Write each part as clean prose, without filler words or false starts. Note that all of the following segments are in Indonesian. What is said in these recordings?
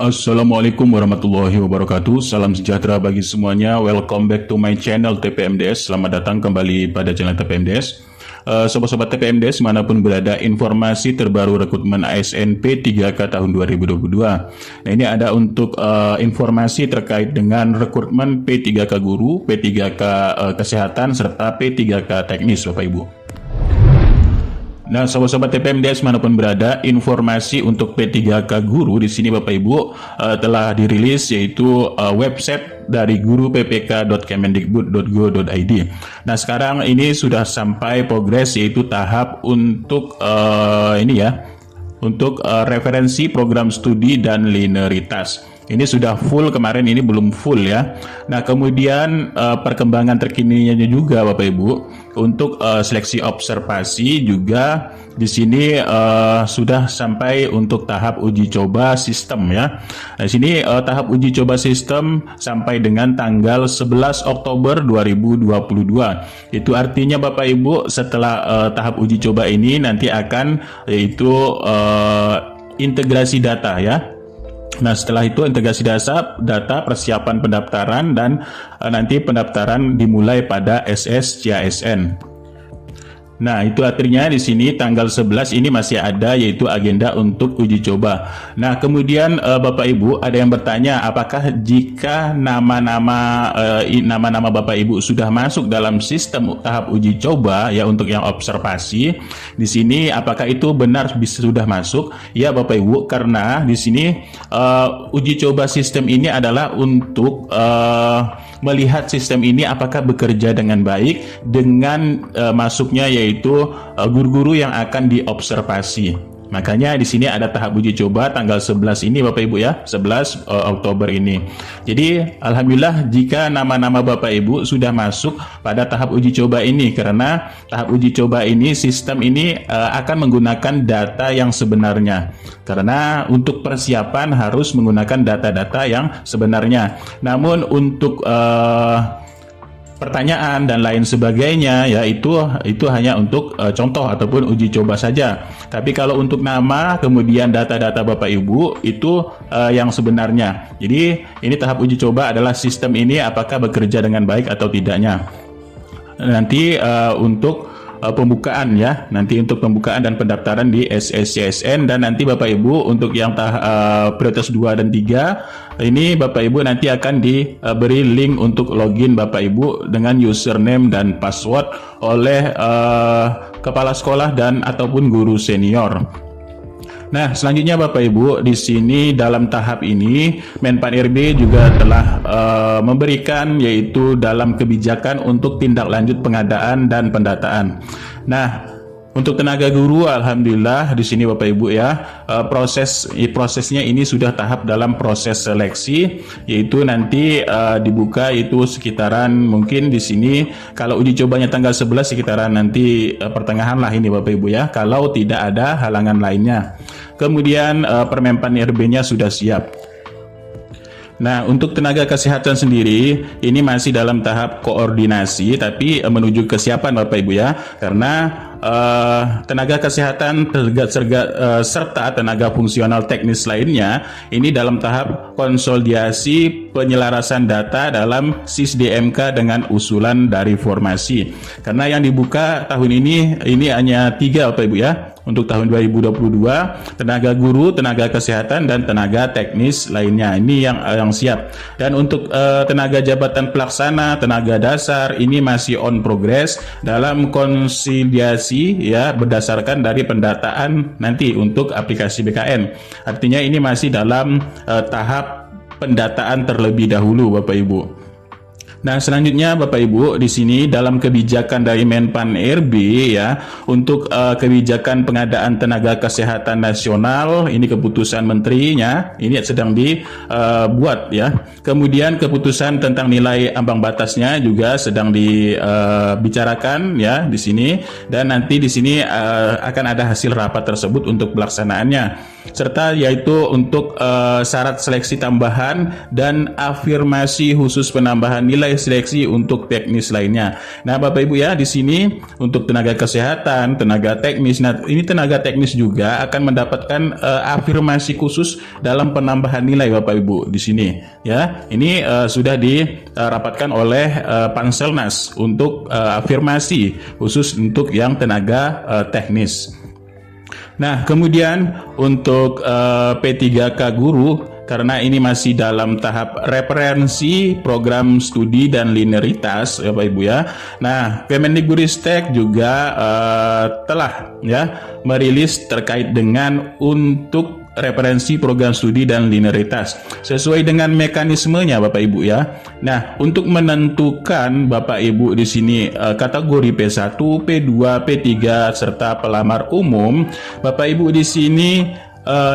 Assalamualaikum warahmatullahi wabarakatuh. Salam sejahtera bagi semuanya. Welcome back to my channel TPMDS. Selamat datang kembali pada channel TPMDS. Sobat-sobat TPMDS manapun berada, informasi terbaru rekrutmen ASN P3K tahun 2022. Nah, ini ada untuk informasi terkait dengan rekrutmen P3K guru, P3K kesehatan, serta P3K teknis, Bapak Ibu. Nah, sobat-sobat TPMDS manapun berada, informasi untuk P3K guru di sini Bapak Ibu telah dirilis, yaitu website dari guru.ppk.kemendikbud.go.id. Nah, sekarang ini sudah sampai progres, yaitu tahap untuk referensi program studi dan linearitas. Ini sudah full, kemarin ini belum full ya. Nah, kemudian perkembangan terkininya juga Bapak Ibu untuk seleksi observasi juga di sini sudah sampai untuk tahap uji coba sistem ya. Nah, di sini tahap uji coba sistem sampai dengan tanggal 11 Oktober 2022. Itu artinya Bapak Ibu setelah tahap uji coba ini nanti akan yaitu integrasi data ya. Nah, setelah itu integrasi data persiapan pendaftaran, dan nanti pendaftaran dimulai pada SSCASN. Nah, itu artinya di sini tanggal 11 ini masih ada, yaitu agenda untuk uji coba. Nah, kemudian Bapak Ibu ada yang bertanya, apakah jika nama-nama Bapak Ibu sudah masuk dalam sistem tahap uji coba ya untuk yang observasi di sini, apakah itu benar sudah masuk? Ya Bapak Ibu, karena di sini uji coba sistem ini adalah untuk melihat sistem ini apakah bekerja dengan baik dengan masuknya yaitu guru-guru yang akan diobservasi. Makanya di sini ada tahap uji coba tanggal 11 ini Bapak Ibu ya, 11 Oktober ini. Jadi alhamdulillah jika nama-nama Bapak Ibu sudah masuk pada tahap uji coba ini, karena tahap uji coba ini sistem ini akan menggunakan data yang sebenarnya. Karena untuk persiapan harus menggunakan data-data yang sebenarnya. Namun untuk pertanyaan dan lain sebagainya ya itu hanya untuk contoh ataupun uji coba saja. Tapi kalau untuk nama kemudian data-data Bapak Ibu itu yang sebenarnya. Jadi ini tahap uji coba adalah sistem ini apakah bekerja dengan baik atau tidaknya. Nanti untuk pembukaan ya, nanti untuk pembukaan dan pendaftaran di SSCASN, dan nanti Bapak Ibu untuk yang prioritas 2 dan 3 ini Bapak Ibu nanti akan diberi link untuk login Bapak Ibu dengan username dan password oleh kepala sekolah dan ataupun guru senior. Nah, selanjutnya Bapak Ibu, di sini dalam tahap ini Menpan RB juga telah memberikan yaitu dalam kebijakan untuk tindak lanjut pengadaan dan pendataan. Nah, untuk tenaga guru alhamdulillah di sini Bapak Ibu ya, prosesnya ini sudah tahap dalam proses seleksi, yaitu nanti dibuka itu sekitaran mungkin di sini kalau uji cobanya tanggal 11 sekitaran nanti pertengahan lah ini Bapak Ibu ya, kalau tidak ada halangan lainnya. Kemudian Permenpan RB-nya sudah siap. Nah, untuk tenaga kesehatan sendiri ini masih dalam tahap koordinasi, tapi menuju kesiapan Bapak Ibu ya, karena tenaga kesehatan serta tenaga fungsional teknis lainnya ini dalam tahap konsolidasi penyelarasan data dalam SIS-DMK dengan usulan dari formasi. Karena yang dibuka tahun ini hanya 3 Bapak Ibu ya. Untuk tahun 2022 tenaga guru, tenaga kesehatan, dan tenaga teknis lainnya ini yang siap. Dan untuk tenaga jabatan pelaksana, tenaga dasar ini masih on progress dalam konsiliasi ya berdasarkan dari pendataan nanti untuk aplikasi BKN. Artinya ini masih dalam tahap pendataan terlebih dahulu Bapak Ibu. Nah, selanjutnya Bapak Ibu di sini dalam kebijakan dari Menpan RB ya untuk kebijakan pengadaan tenaga kesehatan nasional, ini keputusan menterinya ini sedang dibuat ya. Kemudian keputusan tentang nilai ambang batasnya juga sedang dibicarakan ya di sini, dan nanti di sini akan ada hasil rapat tersebut untuk pelaksanaannya. serta yaitu untuk syarat seleksi tambahan dan afirmasi khusus penambahan nilai seleksi untuk teknis lainnya. Nah, Bapak Ibu ya, di sini untuk tenaga kesehatan, tenaga teknis. Nah, ini tenaga teknis juga akan mendapatkan afirmasi khusus dalam penambahan nilai Bapak Ibu di sini ya. Ini sudah dirapatkan oleh Panselnas untuk afirmasi khusus untuk yang tenaga teknis. Nah, kemudian untuk P3K guru, karena ini masih dalam tahap referensi program studi dan linearitas Bapak Ibu ya. Nah, Kemendikbudristek juga telah ya merilis terkait dengan untuk referensi program studi dan linearitas sesuai dengan mekanismenya Bapak Ibu ya. Nah, untuk menentukan Bapak Ibu di sini kategori P1, P2, P3 serta pelamar umum, Bapak Ibu di sini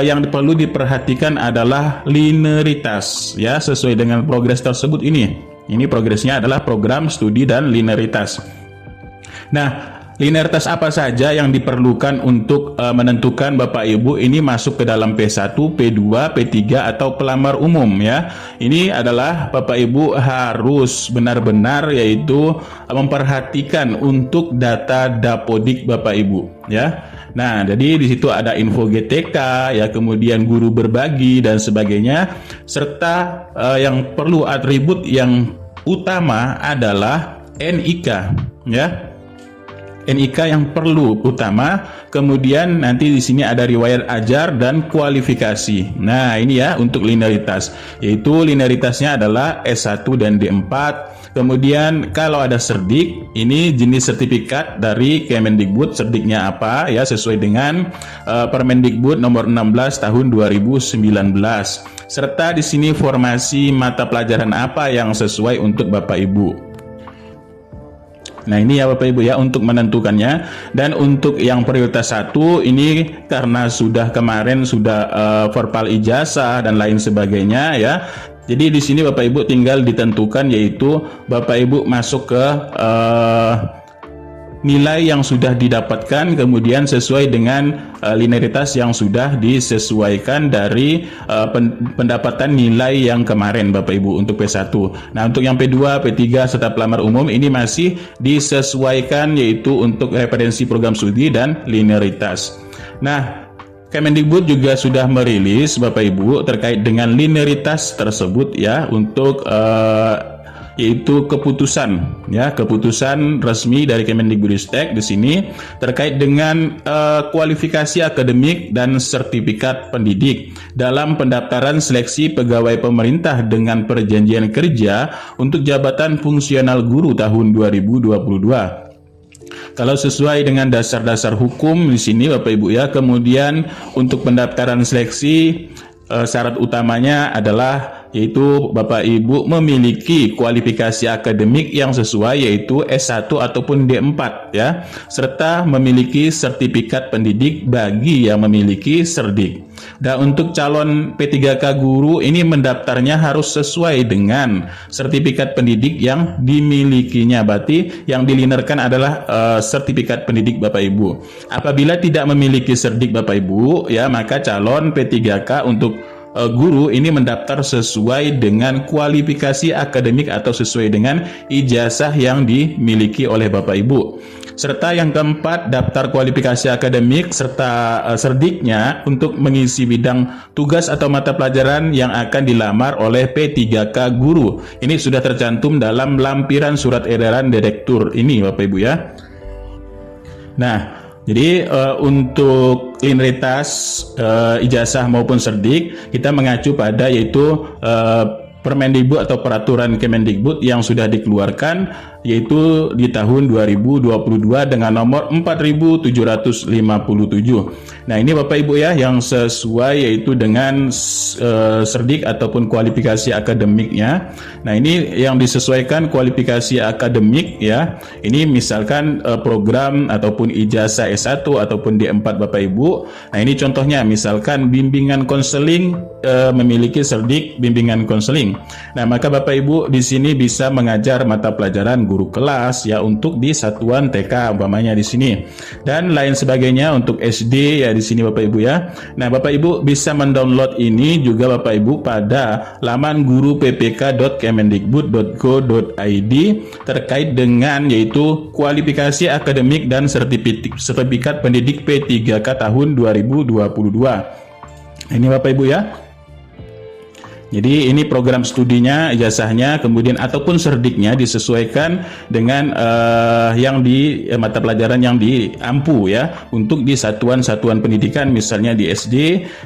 yang perlu diperhatikan adalah linearitas ya, sesuai dengan progres tersebut ini. Ini progresnya adalah program studi dan linearitas. Nah, linearitas apa saja yang diperlukan untuk menentukan Bapak Ibu ini masuk ke dalam P1, P2, P3 atau pelamar umum ya. Ini adalah Bapak Ibu harus benar-benar yaitu memperhatikan untuk data Dapodik Bapak Ibu ya. Nah, jadi di situ ada info GTK ya, kemudian guru berbagi dan sebagainya, serta yang perlu atribut yang utama adalah NIK ya. NIK yang perlu utama, kemudian nanti di sini ada riwayat ajar dan kualifikasi. Nah, ini ya untuk linearitas, yaitu linearitasnya adalah S1 dan D4. Kemudian kalau ada serdik, ini jenis sertifikat dari Kemendikbud, serdiknya apa ya, sesuai dengan Permendikbud nomor 16 tahun 2019. Serta di sini formasi mata pelajaran apa yang sesuai untuk Bapak Ibu. Nah, ini ya Bapak Ibu ya untuk menentukannya. Dan untuk yang prioritas 1 ini karena sudah kemarin sudah verbal ijazah dan lain sebagainya ya. Jadi di sini Bapak Ibu tinggal ditentukan, yaitu Bapak Ibu masuk ke nilai yang sudah didapatkan, kemudian sesuai dengan linearitas yang sudah disesuaikan dari pendapatan nilai yang kemarin Bapak Ibu untuk P1. Nah, untuk yang P2, P3 serta pelamar umum ini masih disesuaikan, yaitu untuk referensi program studi dan linearitas. Nah, Kemendikbud juga sudah merilis Bapak Ibu terkait dengan linearitas tersebut ya, untuk yaitu keputusan ya, keputusan resmi dari Kemendikbudristek di sini terkait dengan kualifikasi akademik dan sertifikat pendidik dalam pendaftaran seleksi pegawai pemerintah dengan perjanjian kerja untuk jabatan fungsional guru tahun 2022. Kalau sesuai dengan dasar-dasar hukum di sini Bapak Ibu ya, kemudian untuk pendaftaran seleksi syarat utamanya adalah yaitu Bapak Ibu memiliki kualifikasi akademik yang sesuai, yaitu S1 ataupun D4 ya, serta memiliki sertifikat pendidik bagi yang memiliki serdik. Dan untuk calon P3K guru ini mendaftarnya harus sesuai dengan sertifikat pendidik yang dimilikinya. Berarti yang dilinerkan adalah sertifikat pendidik Bapak Ibu. Apabila tidak memiliki serdik Bapak Ibu ya, maka calon P3K untuk guru ini mendaftar sesuai dengan kualifikasi akademik atau sesuai dengan ijazah yang dimiliki oleh Bapak Ibu. Serta yang keempat, daftar kualifikasi akademik serta serdiknya untuk mengisi bidang tugas atau mata pelajaran yang akan dilamar oleh P3K guru. Ini sudah tercantum dalam lampiran surat edaran direktur ini Bapak Ibu ya. Nah, jadi untuk linearitas ijazah maupun serdik kita mengacu pada yaitu Permendikbud atau peraturan Kemendikbud yang sudah dikeluarkan, yaitu di tahun 2022 dengan nomor 4757. Nah, ini Bapak Ibu ya yang sesuai yaitu dengan serdik ataupun kualifikasi akademiknya. Nah, ini yang disesuaikan kualifikasi akademik ya. Ini misalkan program ataupun ijazah S1 ataupun D4 Bapak Ibu. Nah, ini contohnya misalkan bimbingan konseling memiliki serdik bimbingan konseling. Nah, maka Bapak Ibu di sini bisa mengajar mata pelajaran guru kelas ya untuk di satuan TK umpamanya di sini. Dan lain sebagainya untuk SD ya di sini Bapak Ibu ya. Nah, Bapak Ibu bisa mendownload ini juga Bapak Ibu pada laman guru.ppk.kemendikbud.go.id terkait dengan yaitu kualifikasi akademik dan sertifikat pendidik P3K tahun 2022. Ini Bapak Ibu ya. Jadi ini program studinya, ijazahnya, kemudian ataupun serdiknya disesuaikan dengan yang di mata pelajaran yang diampu ya untuk di satuan-satuan pendidikan, misalnya di SD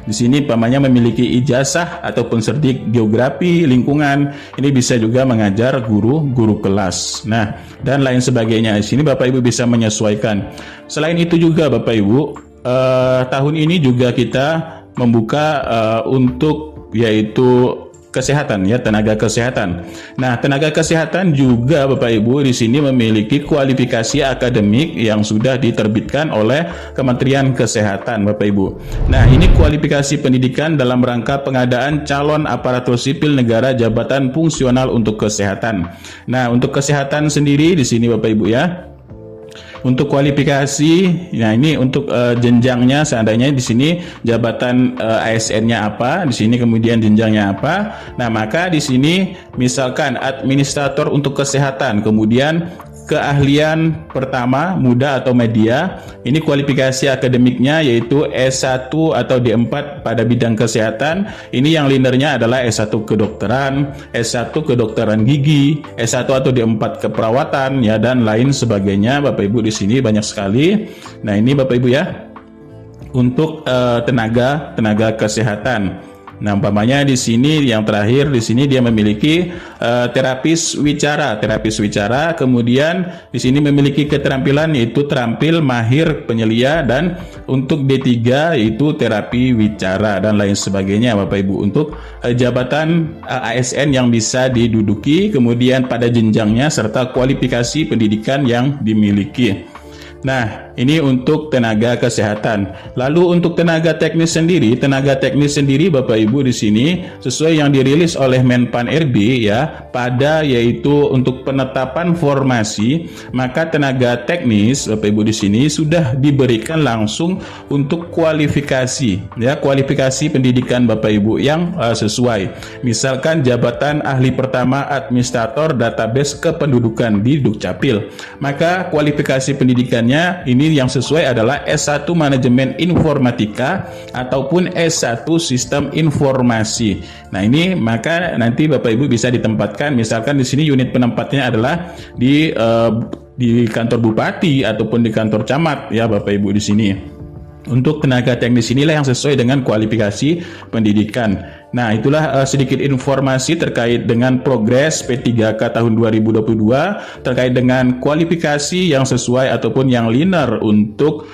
di sini pamannya memiliki ijazah ataupun serdik geografi lingkungan, ini bisa juga mengajar guru kelas. Nah, dan lain sebagainya. Di sini Bapak Ibu bisa menyesuaikan. Selain itu juga Bapak Ibu, tahun ini juga kita membuka untuk yaitu kesehatan ya, tenaga kesehatan. Nah, tenaga kesehatan juga Bapak Ibu di sini memiliki kualifikasi akademik yang sudah diterbitkan oleh Kementerian Kesehatan Bapak Ibu. Nah, ini kualifikasi pendidikan dalam rangka pengadaan calon aparatur sipil negara jabatan fungsional untuk kesehatan. Nah, untuk kesehatan sendiri di sini Bapak Ibu ya. Untuk kualifikasi, nah ini untuk jenjangnya, seandainya di sini jabatan ASN-nya apa, di sini kemudian jenjangnya apa. Nah, maka di sini misalkan administrator untuk kesehatan, kemudian keahlian pertama muda atau media, ini kualifikasi akademiknya yaitu S1 atau D4 pada bidang kesehatan. Ini yang linernya adalah S1 kedokteran, S1 kedokteran gigi, S1 atau D4 keperawatan ya, dan lain sebagainya. Bapak Ibu di sini banyak sekali. Nah, ini Bapak Ibu ya untuk tenaga kesehatan. Nah, umpamanya di sini yang terakhir di sini dia memiliki terapis wicara, kemudian di sini memiliki keterampilan yaitu terampil mahir penyelia, dan untuk D3 yaitu terapi wicara dan lain sebagainya Bapak Ibu untuk jabatan ASN yang bisa diduduki, kemudian pada jenjangnya serta kualifikasi pendidikan yang dimiliki. Nah, ini untuk tenaga kesehatan. Lalu untuk tenaga teknis sendiri Bapak Ibu di sini sesuai yang dirilis oleh Menpan RB ya, pada yaitu untuk penetapan formasi, maka tenaga teknis Bapak Ibu di sini sudah diberikan langsung untuk kualifikasi ya, kualifikasi pendidikan Bapak Ibu yang sesuai. Misalkan jabatan ahli pertama administrator database kependudukan di Dukcapil, maka kualifikasi pendidikan ini yang sesuai adalah S1 Manajemen Informatika ataupun S1 Sistem Informasi. Nah, ini maka nanti Bapak Ibu bisa ditempatkan, misalkan di sini unit penempatnya adalah di kantor bupati ataupun di kantor camat ya Bapak Ibu di sini. Untuk tenaga teknis inilah yang sesuai dengan kualifikasi pendidikan. Nah, itulah sedikit informasi terkait dengan progres P3K tahun 2022 terkait dengan kualifikasi yang sesuai ataupun yang linear untuk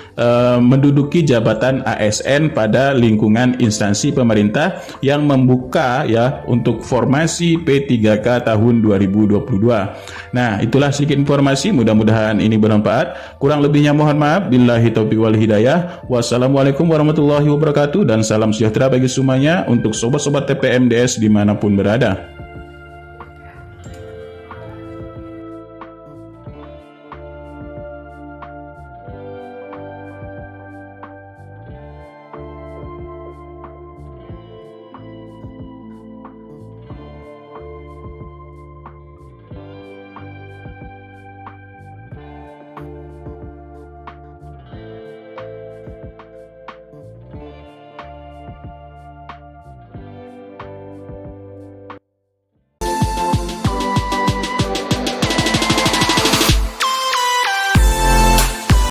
menduduki jabatan ASN pada lingkungan instansi pemerintah yang membuka ya untuk formasi P3K tahun 2022. Nah, itulah sedikit informasi, mudah-mudahan ini bermanfaat. Kurang lebihnya mohon maaf. Billahi taufiq wal hidayah. Wassalamualaikum warahmatullahi wabarakatuh, dan salam sejahtera bagi semuanya untuk sobat-sobat TPMDS dimanapun berada.